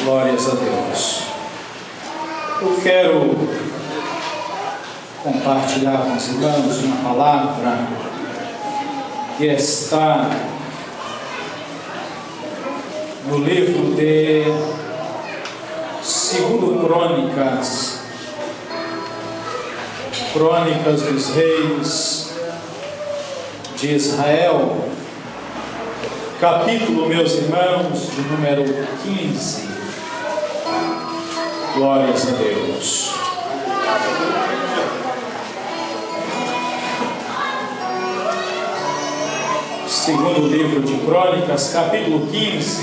Glórias a Deus. Eu quero compartilhar com os irmãos uma palavra que está no livro de 2 Crônicas dos Reis de Israel, capítulo, meus irmãos, de número 15. Glórias a Deus. Segundo livro de Crônicas, capítulo 15.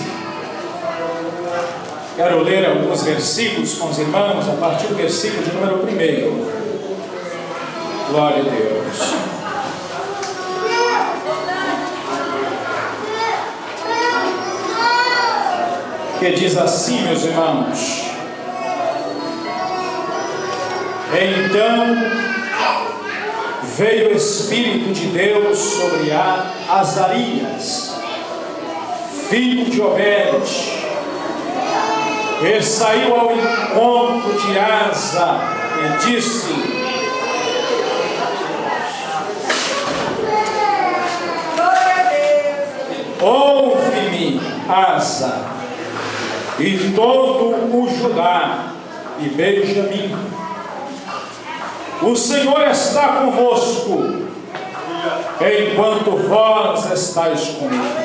Quero ler alguns versículos com os irmãos, a partir do versículo de número 1. Glória a Deus. Que diz assim, meus irmãos: Então veio o Espírito de Deus sobre Azarias, filho de Obed, e saiu ao encontro de Asa e disse: Ouve-me, Asa, e todo o Judá e Benjamim. O Senhor está convosco, enquanto vós estáis comigo.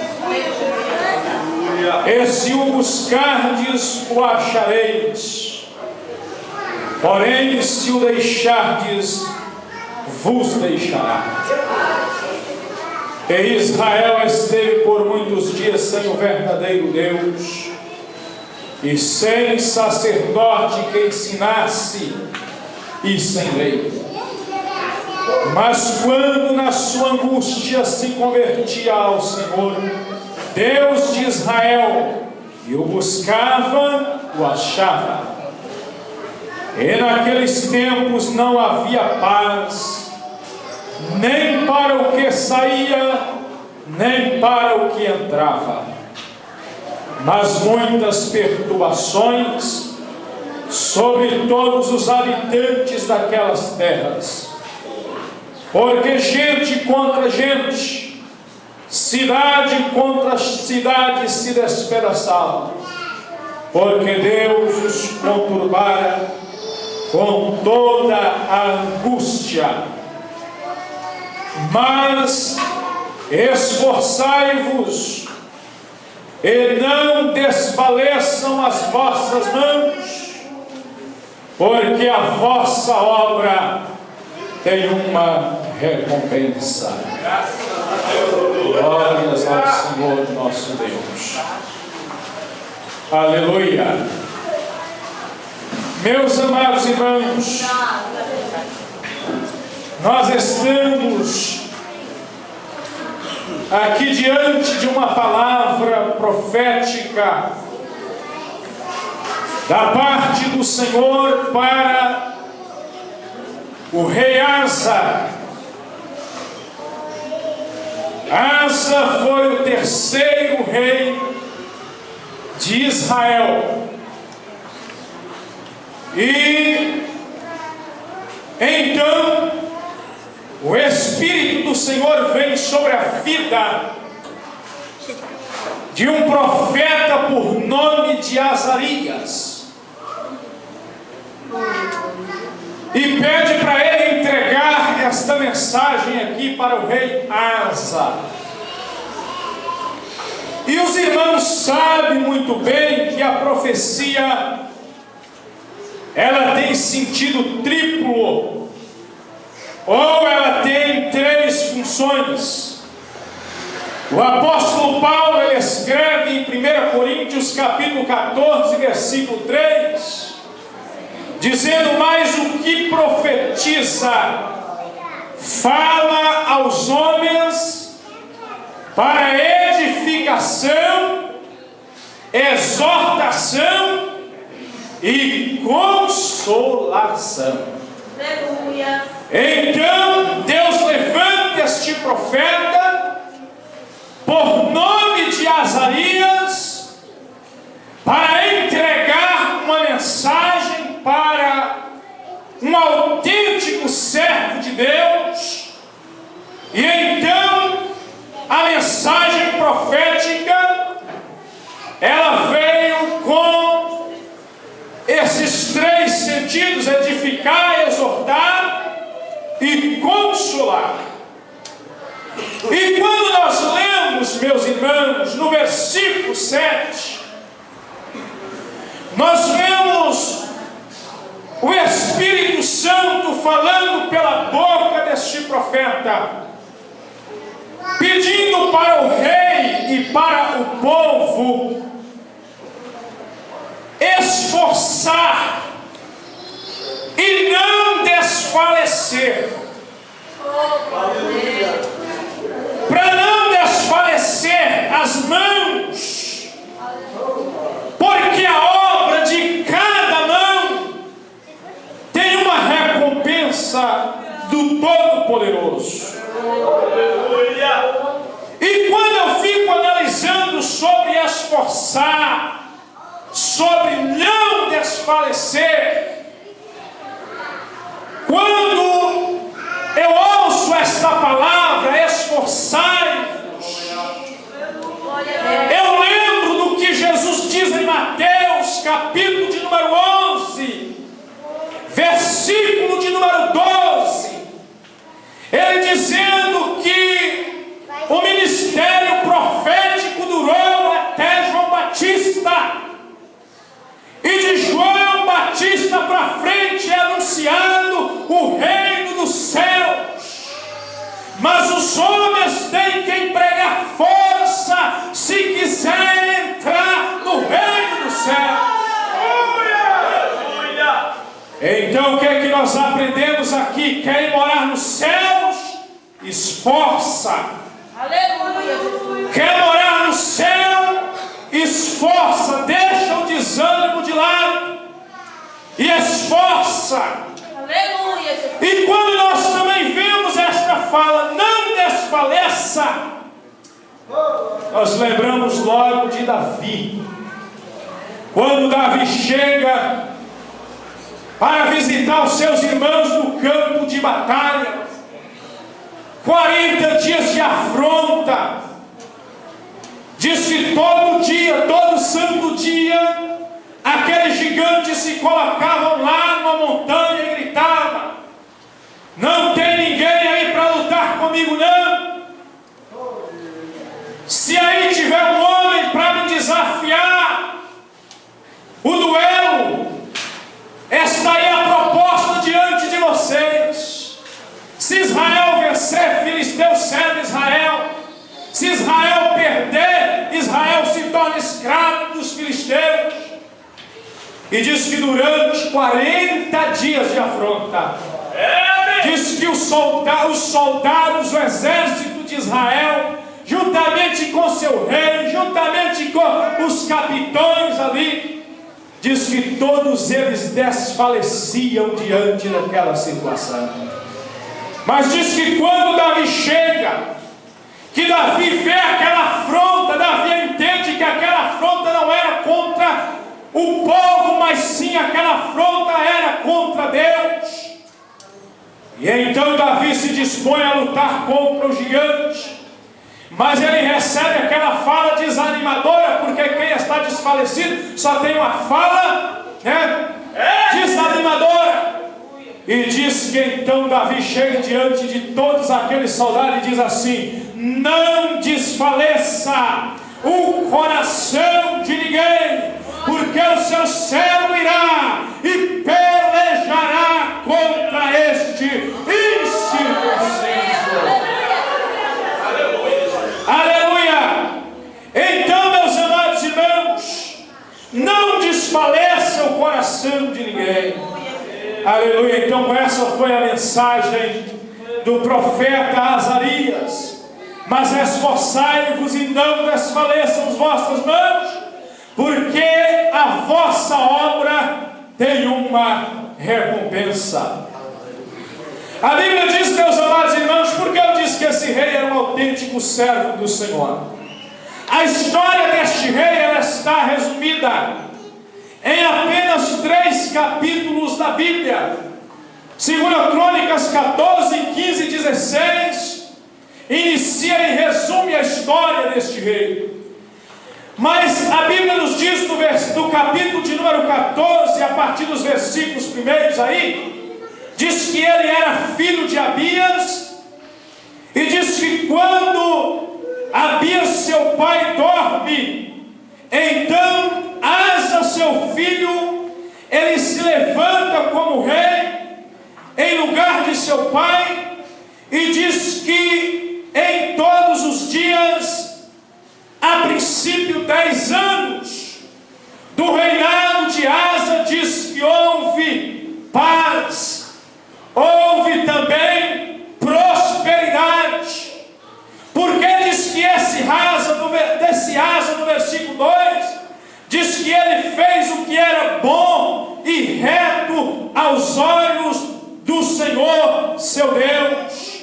E se o buscardes, o achareis. Porém, se o deixardes, vos deixará. E Israel esteve por muitos dias sem o verdadeiro Deus, e sem sacerdote que ensinasse, e sem lei. Mas quando na sua angústia se convertia ao Senhor, Deus de Israel, e o buscava, o achava. E naqueles tempos não havia paz, nem para o que saía, nem para o que entrava, mas muitas perturbações sobre todos os habitantes daquelas terras, porque gente contra gente, cidade contra cidade se despedaçavam, porque Deus os conturbara com toda a angústia. Mas esforçai-vos e não desfaleçam as vossas mãos, porque a vossa obra tem uma recompensa. Glórias ao Senhor nosso Deus. Aleluia. Meus amados irmãos, nós estamos aqui diante de uma palavra profética da parte do Senhor para o rei Asa. Asa foi o terceiro rei de Israel. E então o Espírito do Senhor vem sobre a vida de um profeta por nome de Azarias, e pede para ele entregar esta mensagem aqui para o rei Asa. E os irmãos sabem muito bem que a profecia, ela tem sentido triplo, ou ela tem três funções. O apóstolo Paulo, ele escreve em 1 Coríntios capítulo 14, versículo 3, dizendo: mas o que profetiza fala aos homens para edificação, exortação e consolação. Aleluia. Então Deus levanta este profeta por nome de Azarias para entregar ela veio com esses três sentidos: edificar, exortar e consolar. E quando nós lemos, meus irmãos, no versículo 7, nós vemos o Espírito Santo falando pela boca deste profeta, pedindo para o rei e para o povo esforçar e não desfalecer. Para não desfalecer as mãos, porque a obra de cada mão tem uma recompensa do Todo-Poderoso. E quando eu fico analisando sobre esforçar, sobre não desfalecer, quando eu ouço esta palavra, esforçai-vos, eu lembro do que Jesus diz em Mateus, capítulo de número 11, versículo de número 12, ele dizendo que o ministério profético durou até João Batista, e de João Batista para frente é anunciado o reino dos céus, mas os homens têm que empregar força se quiserem entrar no reino dos céus. Então o que é que nós aprendemos aqui? Querem morar nos céus? Esforça. Quer morar no céu? Esforça. Deixa o desânimo de lado e esforça. E quando nós também vemos esta fala, não desfaleça, nós lembramos logo de Davi. Quando Davi chega para visitar os seus irmãos no campo de batalha, 40 dias de afronta, diz que todo dia, todo santo dia, aqueles gigantes se colocavam lá numa montanha e gritavam: não tem ninguém aí para lutar comigo não. Se aí tiver um homem para me desafiar, o duelo, esta aí é a proposta diante de vocês. Se Israel vencer, Filisteu serve Israel. Se Israel perder, Israel se torna escravo dos filisteus. E diz que durante 40 dias de afronta, diz que os soldados, o exército de Israel, juntamente com seu rei, juntamente com os capitães ali, diz que todos eles desfaleciam diante daquela situação. Mas diz que quando Davi chega, que Davi vê aquela afronta, Davi entende que aquela afronta não era contra o povo, mas sim aquela afronta era contra Deus. E então Davi se dispõe a lutar contra o gigante. Mas ele recebe aquela fala desanimadora, porque quem está desfalecido só tem uma fala, desanimadora. E diz que então Davi chega diante de todos aqueles soldados e diz assim: não desfaleça o coração de ninguém, porque o seu servo irá e pelejará contra este incircunciso. Aleluia! Então, meus amados irmãos, não desfaleça o coração de ninguém. Aleluia! Então essa foi a mensagem do profeta Azarias. Mas esforçai-vos e não desfaleçam as vossas mãos, porque a vossa obra tem uma recompensa. A Bíblia diz, meus amados irmãos, porque eu disse que esse rei era um autêntico servo do Senhor. A história deste rei, ela está resumida em apenas 3 capítulos da Bíblia. 2 Crônicas 14, 15 e 16 inicia e resume a história deste rei. Mas a Bíblia nos diz do capítulo de número 14, a partir dos versículos primeiros aí, diz que ele era filho de Abias, e diz que quando Abias, seu pai, dorme, então Asa, seu filho, ele se levanta como rei, em lugar de seu pai, e diz que em todos os dias, a princípio 10 anos do reinado de Asa, diz que houve paz, houve também prosperidade, porque diz que desse Asa no versículo 2, diz que ele fez o que era bom e reto aos olhos do Senhor, seu Deus.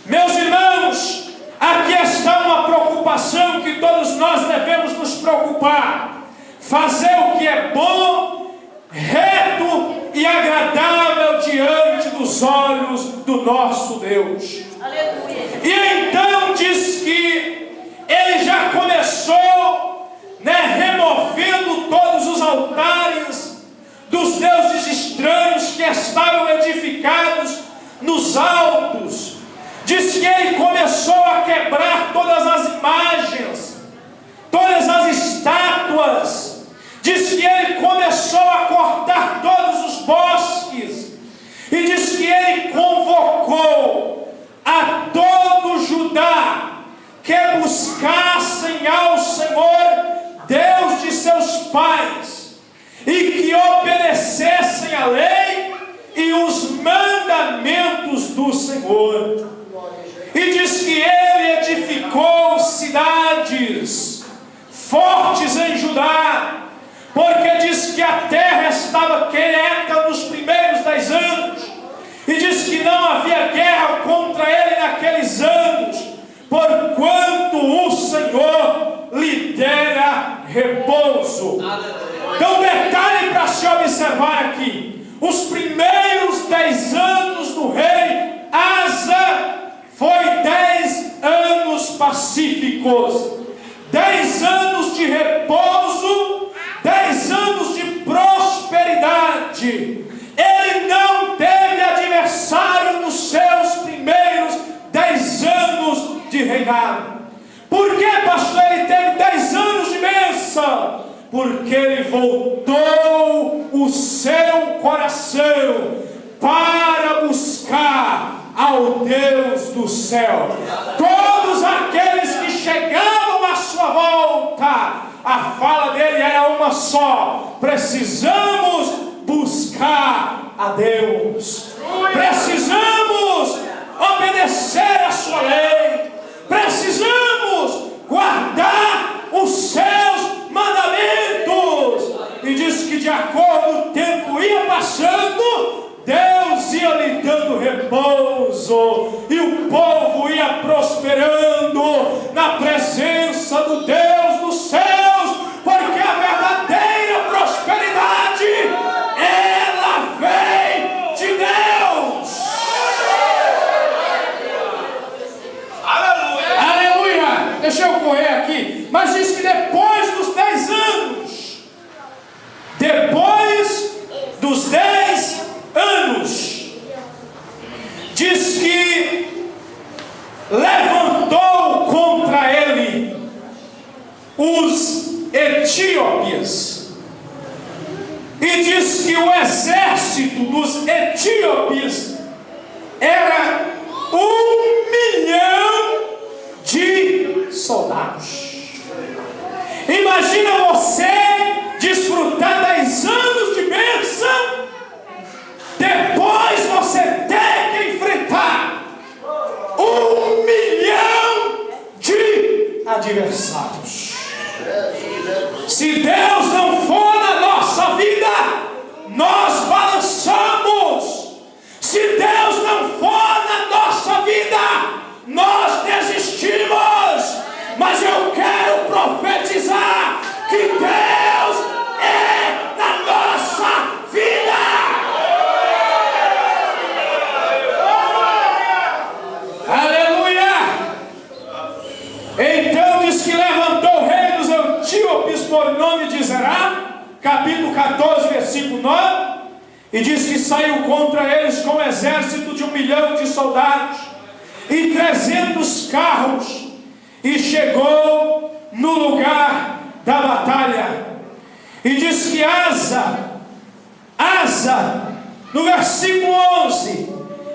Meus irmãos, aqui está uma preocupação que todos nós devemos nos preocupar: fazer o que é bom, reto e agradável diante dos olhos do nosso Deus. Aleluia. E então diz que ele já começou, removendo todos os altares dos deuses estranhos que estavam edificados nos altos. Diz que ele começou a quebrar todas as imagens, todas as estátuas. Diz que ele começou a cortar todos os bosques. E diz que ele convocou a todo Judá que buscassem ao Senhor, Deus de seus pais, e que obedecessem a lei e os mandamentos do Senhor. E diz que ele edificou cidades fortes em Judá, porque diz que a terra estava quieta nos primeiros 10 anos, e diz que não havia guerra contra ele naqueles anos, porquanto o Senhor lhe dera repouso. Então, detalhe para se observar aqui: os primeiros 10 anos do rei Asa foi 10 anos pacíficos, 10 anos de repouso, 10 anos de prosperidade. Ele não teve adversário nos seus primeiros 10 anos de reinado. Por que, pastor, ele teve 10 anos de bênção? Porque ele voltou o seu coração para buscar ao Deus do céu. Todos aqueles que chegavam à sua volta, a fala dele era uma só: precisamos buscar a Deus, precisamos obedecer a sua lei, precisamos guardar os seus mandamentos. E diz que de acordo o tempo ia passando, Deus ia lhe dando repouso, e o povo ia prosperando na presença do Deus dos céus, porque a verdadeira prosperidade, ela vem de Deus. Aleluia! Aleluia! Deixa eu correr aqui. Mas diz que depois dos 10 anos, diz que levantou contra ele os etíopes, e diz que o exército dos etíopes era 1 milhão de soldados. Imagina você desfrutar 10 anos de bênção, depois você ter que enfrentar 1 milhão de adversários. Se Deus não for na nossa vida, nós balançamos. Se Deus não for na nossa vida, nós desistimos. Mas eu quero profetizar que Deus é na nossa vida. Aleluia! Então diz que levantou o rei dos por nome de Zerá, capítulo 14, versículo 9, e diz que saiu contra eles com um exército de 1 milhão de soldados e 300 carros, e chegou no lugar da batalha. E diz que Asa, no versículo 11,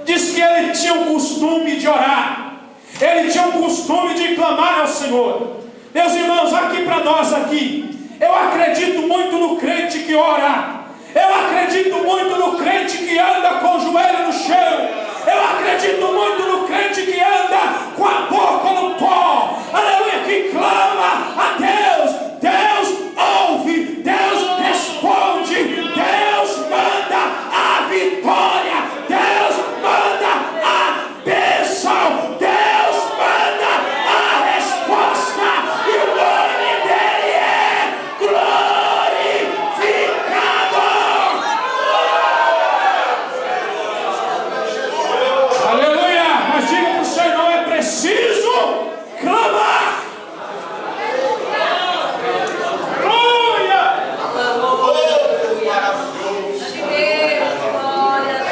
diz que ele tinha o costume de orar, ele tinha o costume de clamar ao Senhor. Meus irmãos, aqui para nós aqui, eu acredito muito no crente que ora, eu acredito muito no crente que anda com o joelho no chão, eu acredito muito no crente que anda com a boca no pó, aleluia, que clama a Deus. Deus ouve, Deus responde, Deus manda a vitória, Deus manda a bênção, Deus manda a resposta, e o nome dele é glorificado. Aleluia! Mas diga para o seu irmão, é preciso clamar.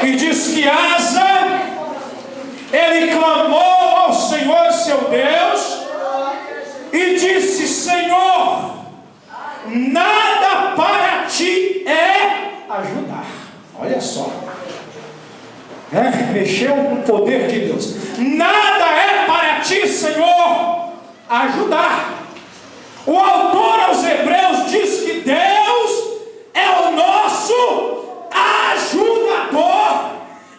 E diz que Asa, ele clamou ao Senhor seu Deus e disse: Senhor, nada para ti é ajudar. Olha só, mexeu com o poder de Deus. Nada é para ti, Senhor, ajudar. O autor aos Hebreus diz que Deus é o nosso ajudador,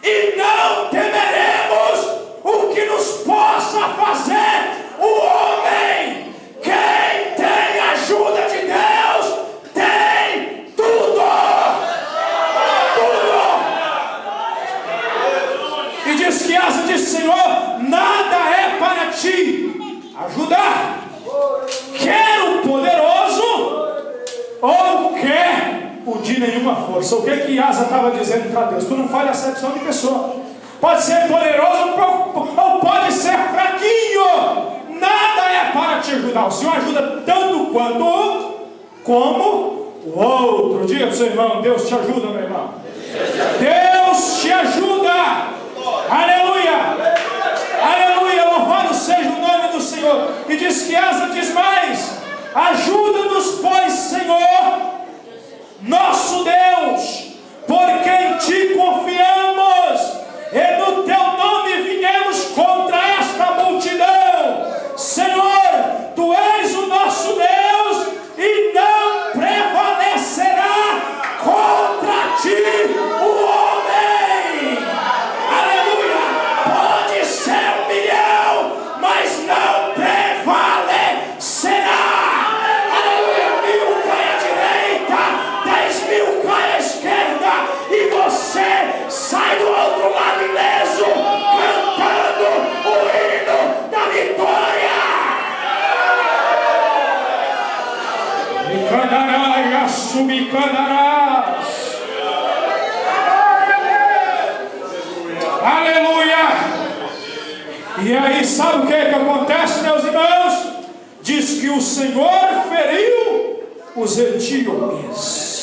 e não temeremos o que nos possa fazer o homem. Quem tem ajuda de Deus tem tudo. E diz que Asa disse: Senhor, nada é para ti ajudar. Quer o poderoso ou quer o de nenhuma força? O que Asa estava dizendo para Deus? Tu não faz acepção de pessoa. Pode ser poderoso ou pode ser fraquinho. Nada é para te ajudar. O Senhor ajuda tanto quanto um como o outro. Diga para o seu irmão: Deus te ajuda, meu irmão. Deus te ajuda. Aleluia. Aleluia. Louvado seja o nome do Senhor. E diz que Asa diz mais: ajuda-nos, pois, Senhor, nosso Deus, porque em ti confiamos, e no teu nome viemos contra esta multidão. Senhor, tu és o nosso Deus, e não prevalecerá contra ti o homem. Aleluia. Pode ser 1 milhão, mas não prevalecerá. Aleluia. 1000 cai à direita, 10.000 cai à esquerda, e você sai do outro lado ileso, cantando o hino da vitória. E cantará e assumicantarás. Aleluia. E aí, sabe o que acontece, meus irmãos? Diz que o Senhor feriu os etíopes.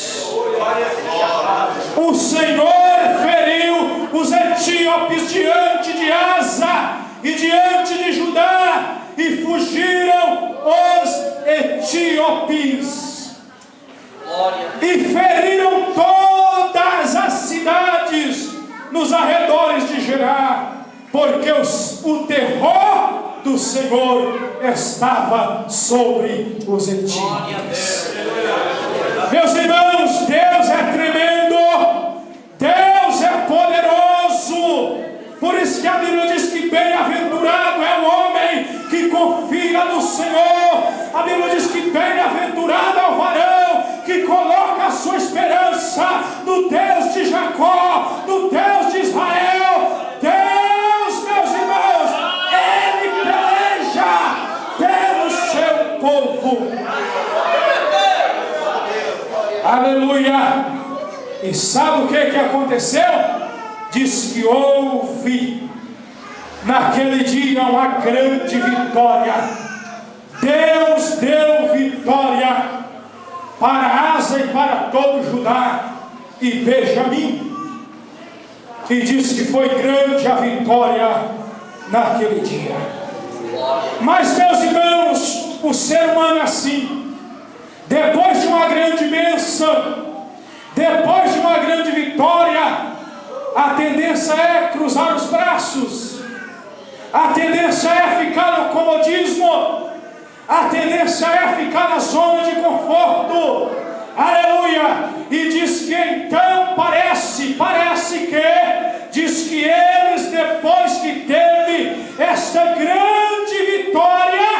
O Senhor feriu os etíopes diante de Asa e diante de Judá, e fugiram os etíopes. E feriram todas as cidades nos arredores de Gerar, porque o terror do Senhor estava sobre os etíopes. Meus irmãos, Deus é tremendo, Deus é poderoso. Por isso que a Bíblia diz que bem-aventurado é o homem que confia no Senhor. A Bíblia diz que bem-aventurado é o varão que coloca a sua esperança no Deus de Jacó, no Deus de Israel. Deus, meus irmãos, Ele peleja pelo seu povo. Aleluia. E sabe o que aconteceu? Diz que houve naquele dia uma grande vitória. Deus deu vitória para Asa e para todo Judá e Benjamim. E diz que foi grande a vitória naquele dia. Mas, meus irmãos, o ser humano é assim. Depois de uma grande bênção, depois de uma grande vitória, a tendência é cruzar os braços, a tendência é ficar no comodismo, a tendência é ficar na zona de conforto. Aleluia! E diz que então parece que, diz que eles, depois que teve esta grande vitória,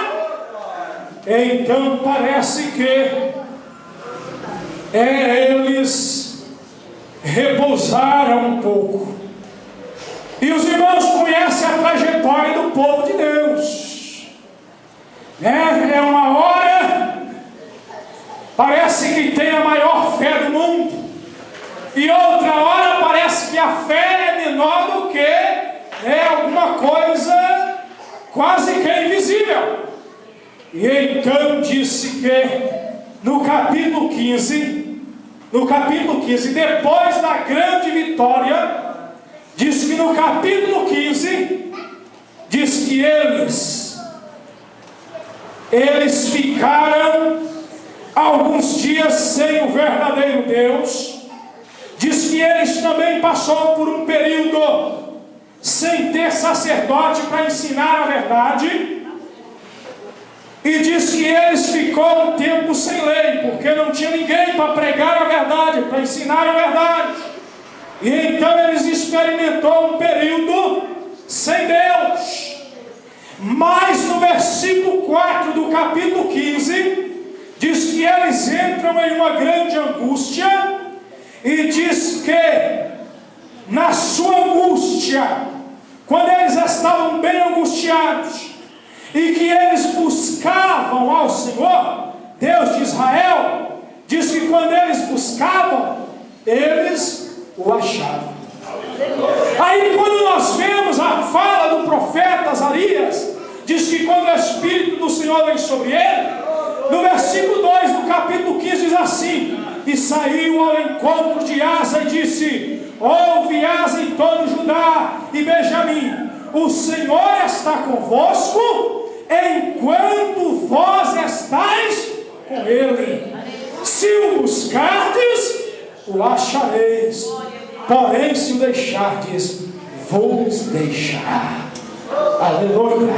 então parece que eles repousaram um pouco. E os irmãos conhecem a trajetória do povo de Deus. É uma hora, parece que tem a maior fé do mundo, e outra hora parece que a fé é menor do que alguma coisa quase que invisível. E então disse que no capítulo 15, depois da grande vitória, diz que no capítulo 15, diz que eles ficaram alguns dias sem o verdadeiro Deus. Diz que eles também passaram por um período sem ter sacerdote para ensinar a verdade. E diz que eles ficaram um tempo sem lei, porque não tinha ninguém para pregar a verdade, para ensinar a verdade. E então eles experimentaram um período sem Deus. Mas no versículo 4 do capítulo 15, diz que eles entram em uma grande angústia. E diz que na sua angústia, quando eles estavam bem angustiados, e que eles buscavam ao Senhor, Deus de Israel, diz que quando eles buscavam, eles o achavam. Aí quando nós vemos a fala do profeta Azarias, diz que quando o Espírito do Senhor vem sobre ele, no versículo 2 do capítulo 15 diz assim: e saiu ao encontro de Asa e disse: ouve, Asa e todo Judá e Benjamim, o Senhor está convosco, enquanto vós estáis com ele. Se o buscardes, o achareis, porém se o deixardes, vos deixará. Aleluia!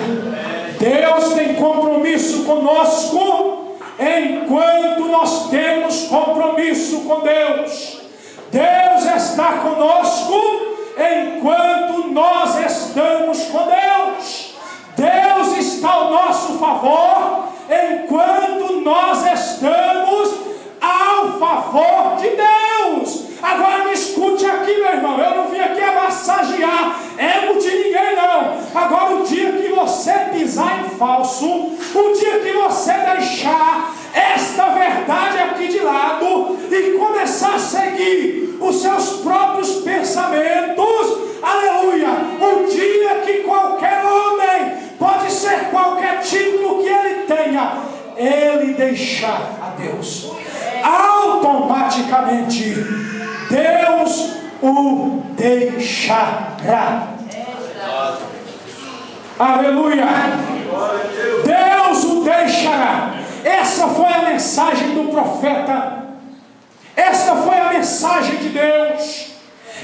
Deus tem compromisso conosco enquanto nós temos compromisso com Deus. Deus está conosco enquanto nós estamos com Deus. Deus está ao nosso favor enquanto nós estamos ao favor de Deus. Agora me escute aqui, meu irmão, eu não vim aqui a massagear ego de ninguém, não. Agora o dia que você pisar em falso, o dia que você deixar esta verdade aqui de lado e começar a seguir os seus próprios pensamentos, aleluia, o dia que qualquer homem, pode ser qualquer título que ele tenha, ele deixar a Deus, automaticamente Deus o deixará. Aleluia! Deus o deixará. Essa foi a mensagem do profeta. Esta foi a mensagem de Deus.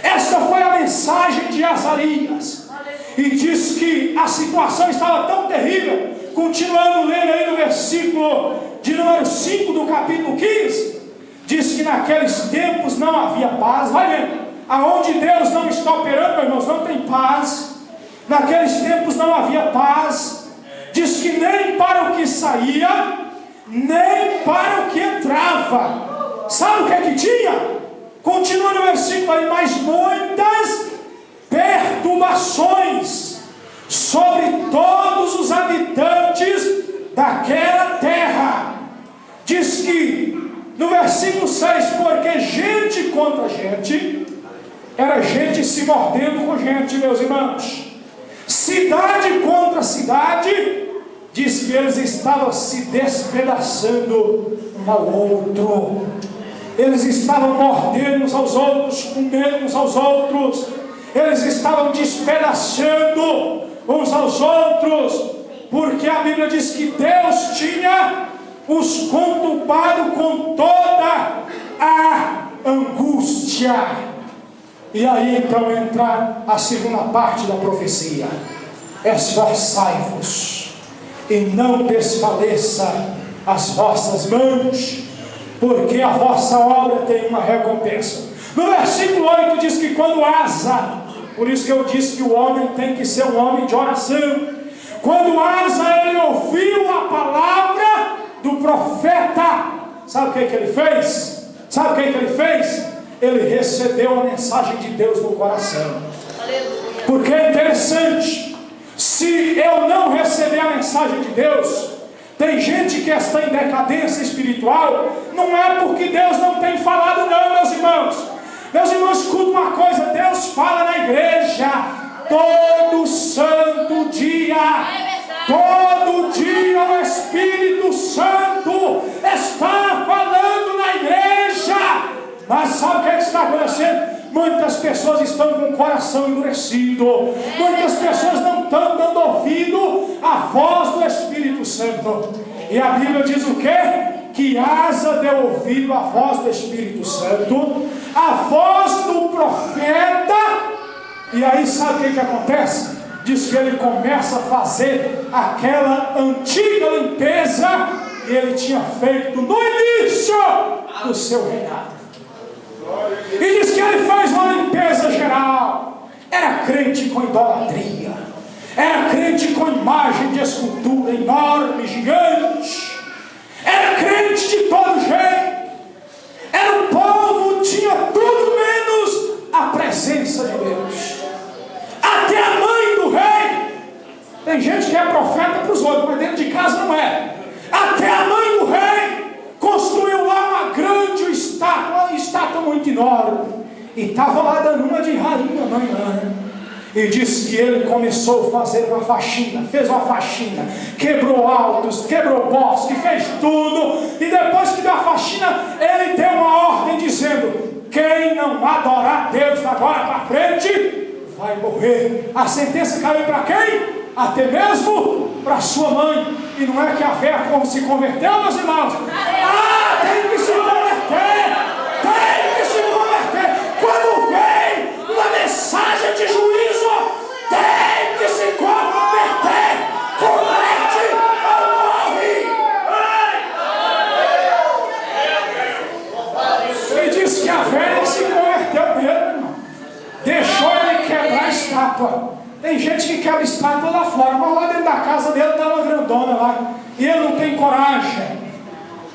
Esta foi a mensagem de Azarias. E diz que a situação estava tão terrível. Continuando lendo aí no versículo de número 5 do capítulo 15. Diz que naqueles tempos não havia paz. Vai vendo, aonde Deus não está operando, meus irmãos, não tem paz. Naqueles tempos não havia paz. Diz que nem para o que saía, nem para o que entrava. Sabe o que é que tinha? Continua no versículo aí, mas muitas perturbações sobre todos os habitantes daquela terra. Diz que no versículo 6, porque gente contra gente, era gente se mordendo com gente, meus irmãos. Cidade contra cidade, diz que eles estavam se despedaçando ao outro. Eles estavam mordendo uns aos outros, comendo uns aos outros. Eles estavam despedaçando uns aos outros, porque a Bíblia diz que Deus tinha os conturbado com toda a angústia. E aí então entra a segunda parte da profecia: esforçai-vos e não desfaleça as vossas mãos, porque a vossa obra tem uma recompensa. No versículo 8 diz que quando Asa, por isso que eu disse que o homem tem que ser um homem de oração, quando Asa ele ouviu a palavra do profeta, sabe o que ele fez? Sabe o que ele fez? Ele recebeu a mensagem de Deus no coração. Porque é interessante, se eu não receber a mensagem de Deus, tem gente que está em decadência espiritual, não é porque Deus não tem falado não, meus irmãos. Meus irmãos, escuta uma coisa: Deus fala na igreja todo santo dia. Todo dia o Espírito Santo está falando na igreja. Mas sabe o que está acontecendo? Muitas pessoas estão com o coração endurecido. Muitas pessoas não estão dando ouvido à voz do Espírito Santo. E a Bíblia diz o quê? Que Asa deu ouvido à voz do Espírito Santo, à voz do profeta. E aí sabe o que acontece? Diz que ele começa a fazer aquela antiga limpeza que ele tinha feito no início do seu reinado. E diz que ele faz uma limpeza geral. Era crente com idolatria, era crente com imagem de escultura enorme, gigante, era crente de todo jeito, era um povo, tinha tudo menos a presença de Deus. Até a mãe do rei, tem gente que é profeta para os outros, mas dentro de casa não é. Até a mãe do rei construiu lá uma grande estátua muito enorme, e estava lá dando uma de rainha mãe lá. E diz que ele começou a fazer uma faxina, fez uma faxina, quebrou altos, quebrou bosque, fez tudo. E depois que deu a faxina, ele deu uma ordem dizendo: quem não adorar Deus agora para frente vai morrer. A sentença caiu para quem? Até mesmo para sua mãe. E não é que a fé se converteu, meus irmãos? Ah, tem que se converter! Tem que se converter! Quando vem uma mensagem de juízo, tem que se converter! Converte ou morre! E diz que a velha se converteu mesmo, irmão. Deixou ele quebrar a estátua. Tem gente que quebra estátua lá fora, mas lá dentro da casa dele está uma grandona lá. E ele não tem coragem,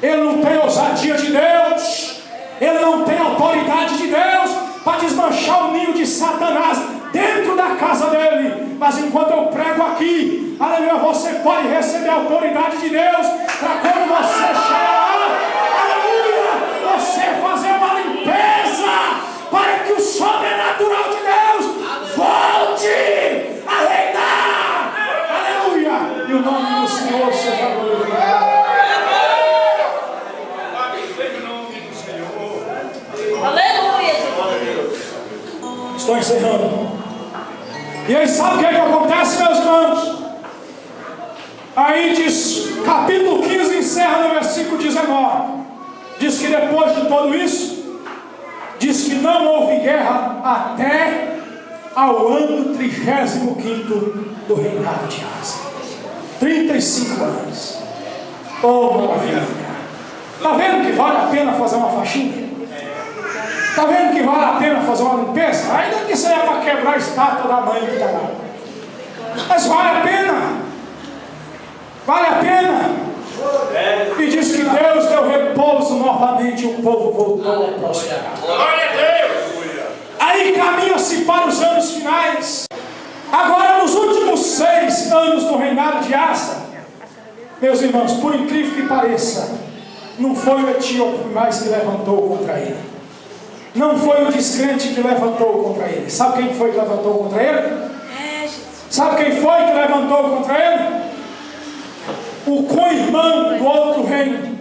ele não tem ousadia de Deus, ele não tem autoridade de Deus para desmanchar o ninho de Satanás dentro da casa dele. Mas enquanto eu prego aqui, aleluia, você pode receber a autoridade de Deus para quando você chegar lá, aleluia, você fazer uma limpeza para que o sobrenatural de Deus volte a reinar. Aleluia! E o nome do Senhor seja glorificado. Aleluia! Estou encerrando. E aí sabe o que acontece, meus irmãos? Aí diz, capítulo 15 encerra no versículo 19. Diz que depois de tudo isso, diz que não houve guerra até ao ano 35º do reinado de Asa. 35 anos. Oh, maravilha! Está vendo que vale a pena fazer uma faxina? Está vendo que vale a pena fazer uma limpeza? Ainda que seja para quebrar a estátua da mãe que está lá. Mas vale a pena. Vale a pena. E diz que Deus deu repouso novamente, o povo voltou a prosperar. Glória a Deus! Aí caminha-se para os anos finais. Agora, nos últimos 6 anos do reinado de Asa, meus irmãos, por incrível que pareça, não foi o etíope mais que levantou contra ele. Não foi o descrente que levantou contra ele. Sabe quem foi que levantou contra ele? Sabe quem foi que levantou contra ele? O co-irmão do outro reino.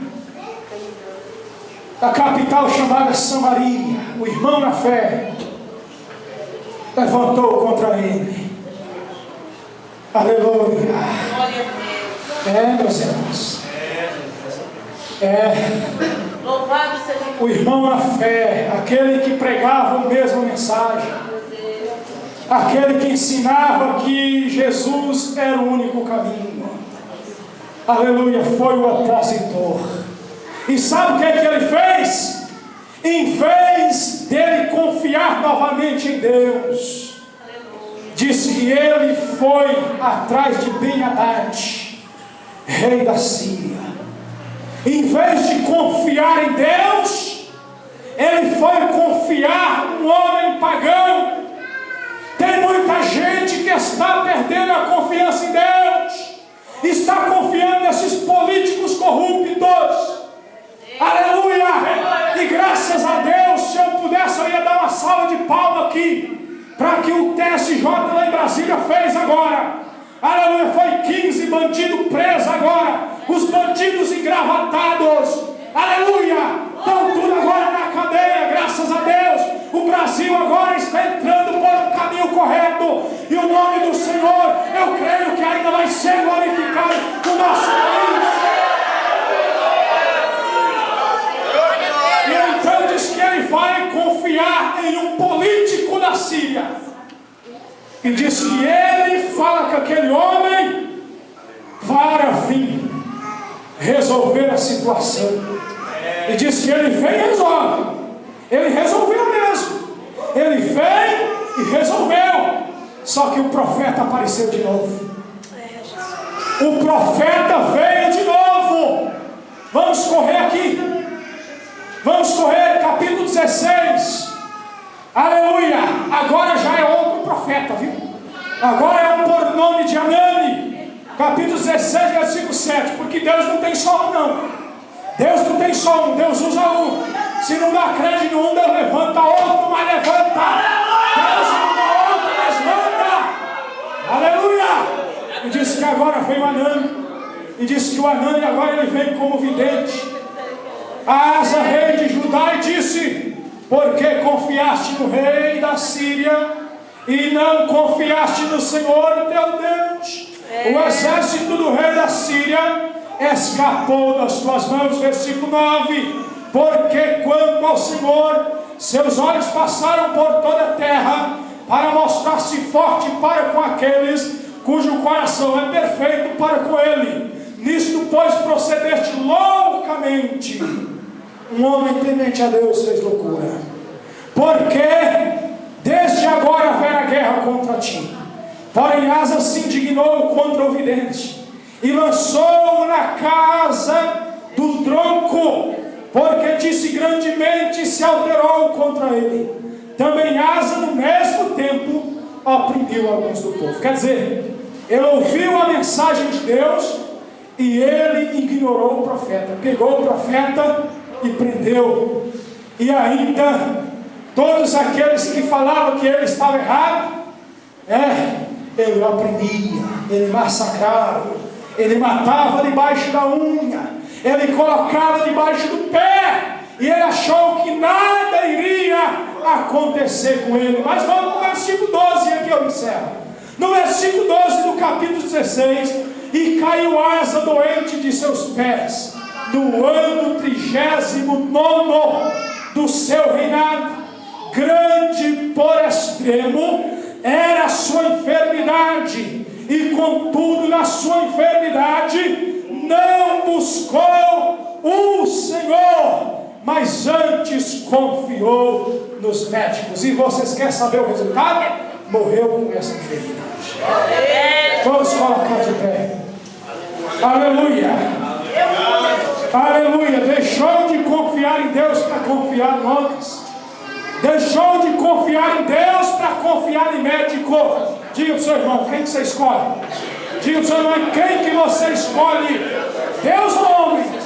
da capital chamada Samaria, o irmão na fé levantou contra ele. Aleluia. Meus irmãos. Louvado seja o irmão na fé, aquele que pregava a mesma mensagem, aquele que ensinava que Jesus era o único caminho. Aleluia, foi o opositor. E sabe o que é que ele fez? Em vez dele confiar novamente em Deus, disse que ele foi atrás de Ben-Hadad, rei da Síria. Em vez de confiar em Deus, ele foi confiar num homem pagão. Tem muita gente que está perdendo a confiança em Deus, está confiando nesses políticos corruptos. Aleluia! E graças a Deus, se eu pudesse, eu ia dar uma salva de palmas aqui para que o TSJ lá em Brasília fez agora. Aleluia, foi 15 bandidos presos agora, os bandidos engravatados. Aleluia, estão tudo agora na cadeia, graças a Deus. O Brasil agora está entrando por um caminho correto, e o nome do Senhor, eu creio que ainda vai ser glorificado no nosso país. E então diz que ele vai confiar em um político da Síria, e diz que ele fala com aquele homem para vir resolver a situação. E diz que ele vem e resolve. Ele resolveu mesmo. Ele veio e resolveu. Só que o profeta apareceu de novo. O profeta veio de novo. Vamos correr aqui. Vamos correr, capítulo 16. Aleluia. Agora já é outro profeta, viu? Agora é um por nome de Anani. Capítulo 16, versículo 7. Porque Deus não tem só um, não. Deus não tem só um, Deus usa um. Se não dá crédito em um, Deus levanta outro, mas levanta. Deus não dá outro, mas manda. Aleluia. E disse que agora veio Anani. E disse que o Anani agora ele vem como vidente. Asa, rei de Judá, e disse: porque confiaste no rei da Síria e não confiaste no Senhor teu Deus, o exército do rei da Síria escapou das tuas mãos. Versículo 9. Porque quanto ao Senhor, seus olhos passaram por toda a terra para mostrar-se forte para com aqueles cujo coração é perfeito para com ele. Nisto, pois, procedeste loucamente. Um homem temente a Deus fez loucura, porque desde agora haverá guerra contra ti. Porém Asa se indignou contra o vidente e lançou-o na casa do tronco, porque disse grandemente, se alterou contra ele. Também Asa no mesmo tempo oprimiu alguns do povo. Quer dizer, ele ouviu a mensagem de Deus e ele ignorou o profeta. Pegou o profeta e prendeu. E ainda todos aqueles que falavam que ele estava errado, ele oprimia, ele massacrava, ele matava debaixo da unha, ele colocava debaixo do pé, e ele achou que nada iria acontecer com ele. Mas vamos para o versículo 12, e aqui eu encerro. No versículo 12 do capítulo 16: e caiu Asa doente de seus pés, no ano 39 do seu reinado. Grande por extremo era a sua enfermidade, e contudo na sua enfermidade não buscou o Senhor, mas antes confiou nos médicos. E vocês querem saber o resultado? Morreu com essa enfermidade. Vamos colocar de pé. Aleluia. Aleluia. Deixou de confiar em Deus para confiar em homens. Deixou de confiar em Deus para confiar em médico. Diga para o seu irmão, quem que você escolhe? Diga para o seu irmão, quem que você escolhe? Deus ou homens?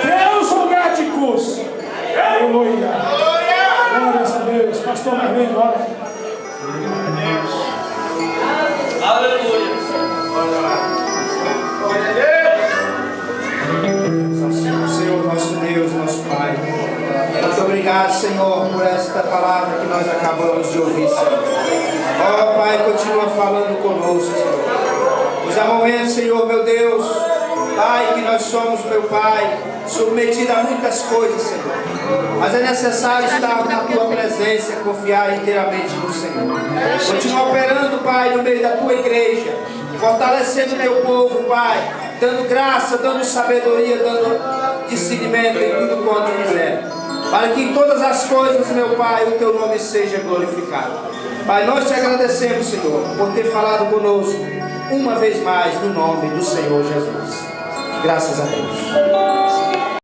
Deus ou médicos? Aleluia. Glórias a Deus. Pastor Marlene, olha. Aleluia. Glória a Deus. Senhor, nosso Deus, nosso Pai. Obrigado, Senhor, por esta palavra que nós acabamos de ouvir, Senhor. Ó Pai, continua falando conosco, Senhor. Pois há momentos, Senhor, meu Deus, Pai, que nós somos, meu Pai, submetidos a muitas coisas, Senhor. Mas é necessário estar na Tua presença e confiar inteiramente no Senhor. Continua operando, Pai, no meio da Tua igreja, fortalecendo o Teu povo, Pai, dando graça, dando sabedoria, dando discernimento em tudo quanto quiser. Para que em todas as coisas, meu Pai, o Teu nome seja glorificado. Pai, nós Te agradecemos, Senhor, por ter falado conosco uma vez mais no nome do Senhor Jesus. Graças a Deus.